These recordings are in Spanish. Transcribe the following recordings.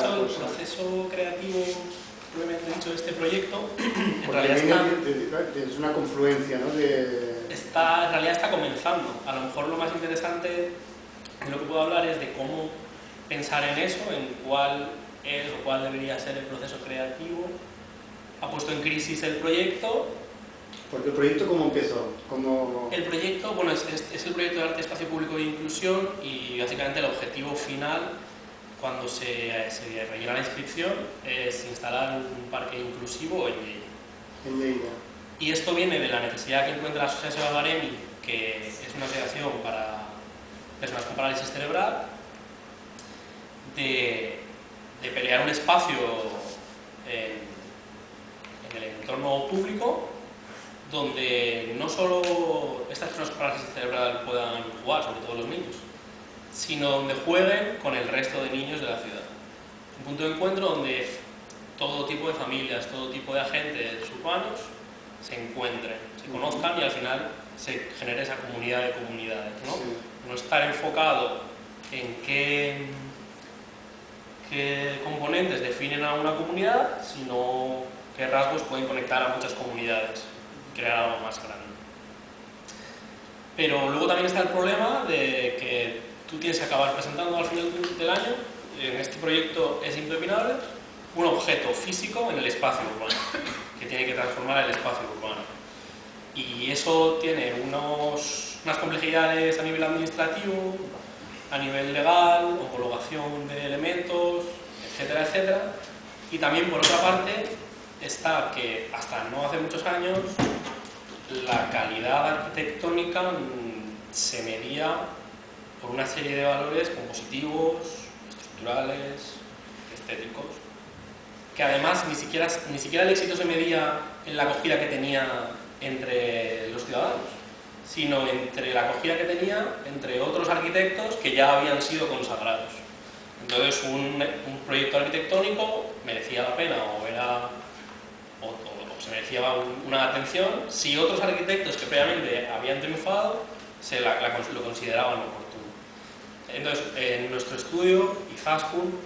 caso, el proceso creativo, probablemente dicho, de este proyecto, en realidad es una confluencia, ¿no? en realidad está comenzando. A lo mejor lo más interesante de lo que puedo hablar es de cómo pensar en eso, en cuál es o cuál debería ser el proceso creativo. Ha puesto en crisis el proyecto. Porque el proyecto, ¿cómo empezó? El proyecto, bueno, es el proyecto de arte, espacio público e inclusión, y básicamente el objetivo final, cuando se rellena la inscripción, es instalar un parque inclusivo en Lleida. En Lleida. Y esto viene de la necesidad que encuentra la Asociación Baremi, que es una asociación para personas con parálisis cerebral, de pelear un espacio en el entorno público donde no solo estas personas con parálisis cerebral puedan jugar, sobre todo los niños, sino donde jueguen con el resto de niños de la ciudad. Un punto de encuentro donde todo tipo de familias, todo tipo de agentes urbanos se encuentren, se conozcan y al final se genere esa comunidad de comunidades, ¿no? Sí. No estar enfocado en qué componentes definen a una comunidad, sino qué rasgos pueden conectar a muchas comunidades y crear algo más grande. Pero luego también está el problema de que tú tienes que acabar presentando al final del año, en este proyecto es impepinable, un objeto físico en el espacio urbano, que tiene que transformar el espacio urbano. Y eso tiene unas complejidades a nivel administrativo, a nivel legal, homologación de elementos, etcétera, etcétera. Y también, por otra parte, está que hasta no hace muchos años la calidad arquitectónica se medía por una serie de valores compositivos, estructurales, estéticos, que además ni siquiera el éxito se medía en la acogida que tenía entre los ciudadanos, sino entre la acogida que tenía entre otros arquitectos que ya habían sido consagrados. Entonces un proyecto arquitectónico merecía la pena o se merecía una atención si otros arquitectos que previamente habían triunfado lo consideraban oportuno. Entonces, en nuestro estudio, Izaskun,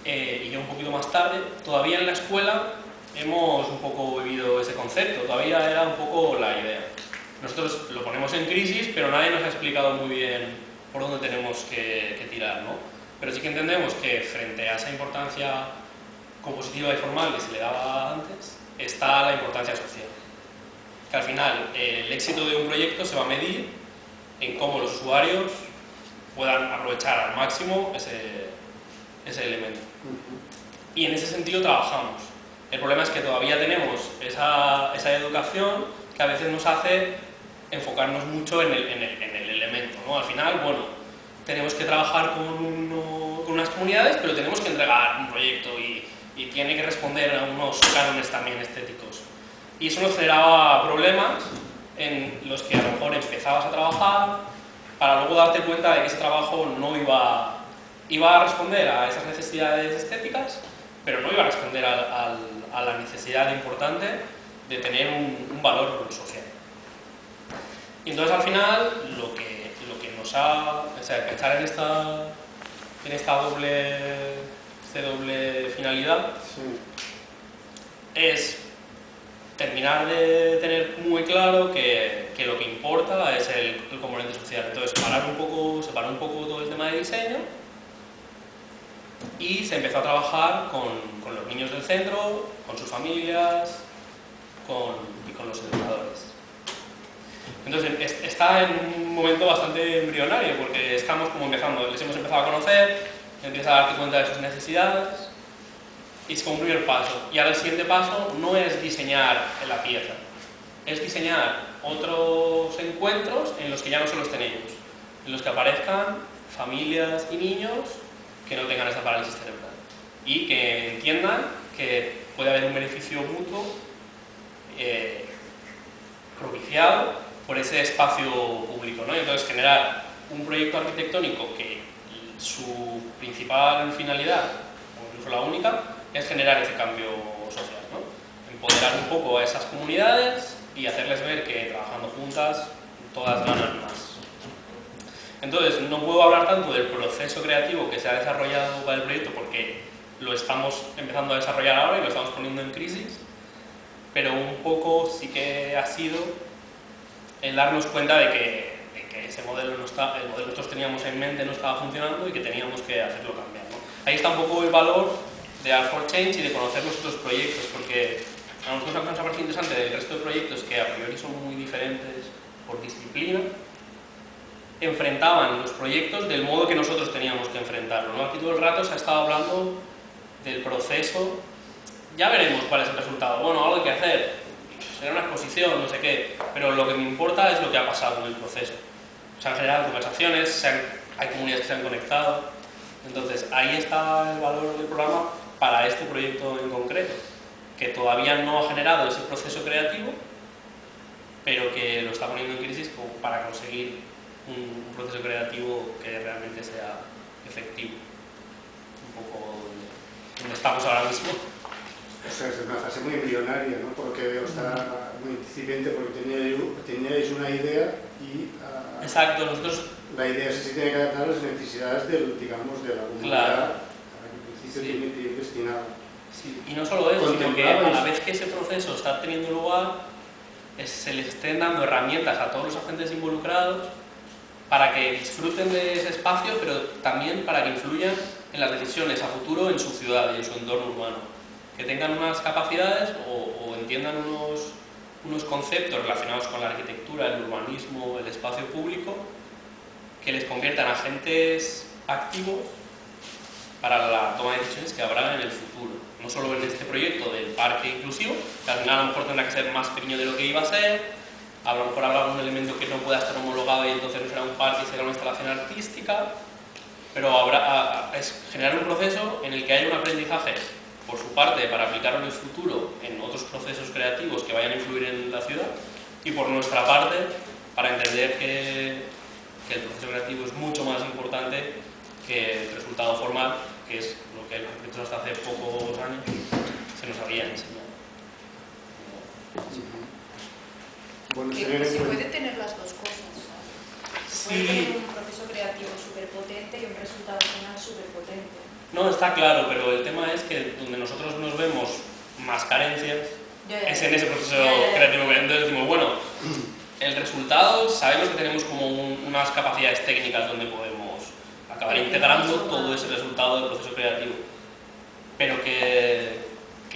y yo un poquito más tarde, todavía en la escuela hemos un poco vivido ese concepto, todavía era un poco la idea. Nosotros lo ponemos en crisis, pero nadie nos ha explicado muy bien por dónde tenemos que tirar, ¿no? Pero sí que entendemos que frente a esa importancia compositiva y formal que se le daba antes, está la importancia social. Que al final el éxito de un proyecto se va a medir en cómo los usuarios puedan aprovechar al máximo ese elemento. Y en ese sentido trabajamos. El problema es que todavía tenemos esa educación que a veces nos hace enfocarnos mucho en el elemento, ¿no? Al final, bueno, tenemos que trabajar con unas comunidades, pero tenemos que entregar un proyecto y tiene que responder a unos cánones también estéticos. Y eso nos generaba problemas en los que a lo mejor empezabas a trabajar para luego darte cuenta de que ese trabajo no iba a responder a esas necesidades estéticas, pero no iba a responder a la necesidad importante de tener un valor social. Y entonces al final lo que nos ha, o sea, pensar en esta doble finalidad, sí, es terminar de tener muy claro que lo que importa es el componente social. Entonces separar un poco todo el tema de diseño, y se empezó a trabajar con los niños del centro, con sus familias y con los educadores. Entonces está en un momento bastante embrionario porque estamos como empezando, les hemos empezado a conocer, empiezas a darte cuenta de sus necesidades y es como un primer paso. Y ahora el siguiente paso no es diseñar la pieza, es diseñar otros encuentros en los que ya no solo estén ellos, en los que aparezcan familias y niños que no tengan esa parálisis cerebral y que entiendan que puede haber un beneficio mutuo propiciado por ese espacio público, ¿no? Y entonces generar un proyecto arquitectónico que su principal finalidad, o incluso la única, es generar ese cambio social, ¿no? Empoderar un poco a esas comunidades y hacerles ver que trabajando juntas todas ganan más. Entonces, no puedo hablar tanto del proceso creativo que se ha desarrollado para el proyecto porque lo estamos empezando a desarrollar ahora y lo estamos poniendo en crisis, pero un poco sí que ha sido el darnos cuenta de que ese modelo no está, el modelo que nosotros teníamos en mente no estaba funcionando y que teníamos que hacerlo cambiar, ¿no? Ahí está un poco el valor de Art for Change y de conocer los otros proyectos, porque a nosotros nos ha parecido interesante del resto de proyectos que a priori son muy diferentes por disciplina, enfrentaban los proyectos del modo que nosotros teníamos que enfrentarlo, ¿no? Aquí todo el rato se ha estado hablando del proceso, ya veremos cuál es el resultado, bueno, algo hay que hacer, será una exposición, no sé qué, pero lo que me importa es lo que ha pasado en el proceso. Se han generado conversaciones, hay comunidades que se han conectado, entonces ahí está el valor del programa para este proyecto en concreto, que todavía no ha generado ese proceso creativo, pero que lo está poniendo en crisis como para conseguir un proceso creativo que realmente sea efectivo. Un poco donde estamos ahora mismo. O sea, es una fase muy embrionaria, ¿no? Por lo que veo, está muy incipiente porque teníais una idea y... Exacto, nosotros... La idea es que se tiene que adaptar a las necesidades digamos, de la comunidad claro, a la que en principio tiene que ir destinada. Sí. Y no solo eso, sino que a la vez que ese proceso está teniendo lugar, se les estén dando herramientas a todos los agentes involucrados para que disfruten de ese espacio, pero también para que influyan en las decisiones a futuro en su ciudad y en su entorno urbano. Que tengan unas capacidades o entiendan unos conceptos relacionados con la arquitectura, el urbanismo, el espacio público, que les conviertan en agentes activos para la toma de decisiones que habrá en el futuro. No solo en este proyecto del parque inclusivo, que al final a lo mejor tendrá que ser más pequeño de lo que iba a ser, a lo mejor habrá algún elemento que no pueda estar homologado y entonces no será un parque, será una instalación artística, pero es generar un proceso en el que haya un aprendizaje por su parte para aplicarlo en el futuro en otros procesos creativos que vayan a influir en la ciudad y por nuestra parte para entender que el proceso creativo es mucho más importante que el resultado formal, que es lo que los arquitectos hasta hace pocos años se nos había enseñado. Bueno, que se puede tener las dos cosas. Se puede tener un proceso creativo súper potente y un resultado final súper potente. No, está claro, pero el tema es que donde nosotros nos vemos más carencias es en ese proceso creativo. Entonces decimos, bueno, el resultado, sabemos que tenemos como unas capacidades técnicas donde podemos acabar integrando todo ese resultado del proceso creativo, pero que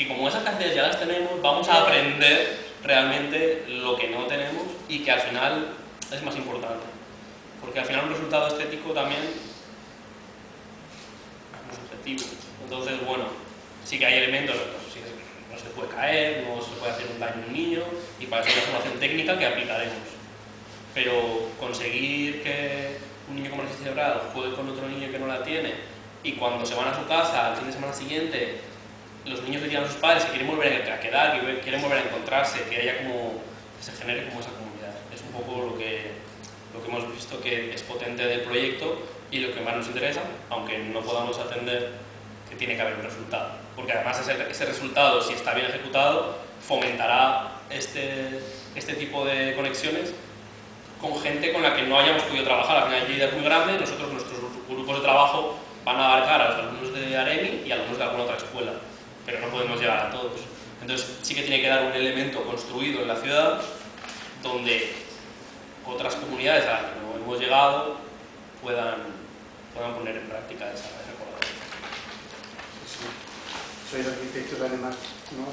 como esas capacidades ya las tenemos, vamos a aprender realmente lo que no tenemos y que al final es más importante, porque al final un resultado estético también es subjetivo. Entonces, bueno, sí que hay elementos, no se puede caer, no se puede hacer un daño a un niño y para eso hay una formación técnica que aplicaremos, pero conseguir que un niño con parálisis cerebral juegue con otro niño que no la tiene y cuando se van a su casa al fin de semana siguiente los niños le digan a sus padres que quieren volver a quedar, que quieren volver a encontrarse, que haya como, que se genere como esa comunidad. Es un poco lo que hemos visto que es potente del proyecto y lo que más nos interesa, aunque no podamos atender que tiene que haber un resultado. Porque además ese resultado, si está bien ejecutado, fomentará este tipo de conexiones con gente con la que no hayamos podido trabajar. Al final, la idea es muy grande, nuestros grupos de trabajo van a abarcar a los alumnos de AREMI y a alumnos de alguna otra escuela, pero no podemos llegar a todos. Entonces sí que tiene que dar un elemento construido en la ciudad donde otras comunidades a las que no hemos llegado puedan poner en práctica esa colaboración. Sí. Sois arquitectos además, ¿no?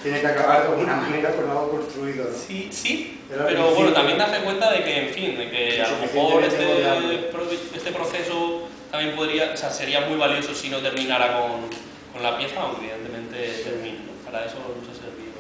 Tiene que acabar de alguna manera con algo construido, ¿no? Sí, pero bueno, también darse cuenta de que, en fin, de que a lo mejor este proceso también podría, o sea, sería muy valioso si no terminara con la pieza, aunque evidentemente termine, ¿no? Para eso nos ha servido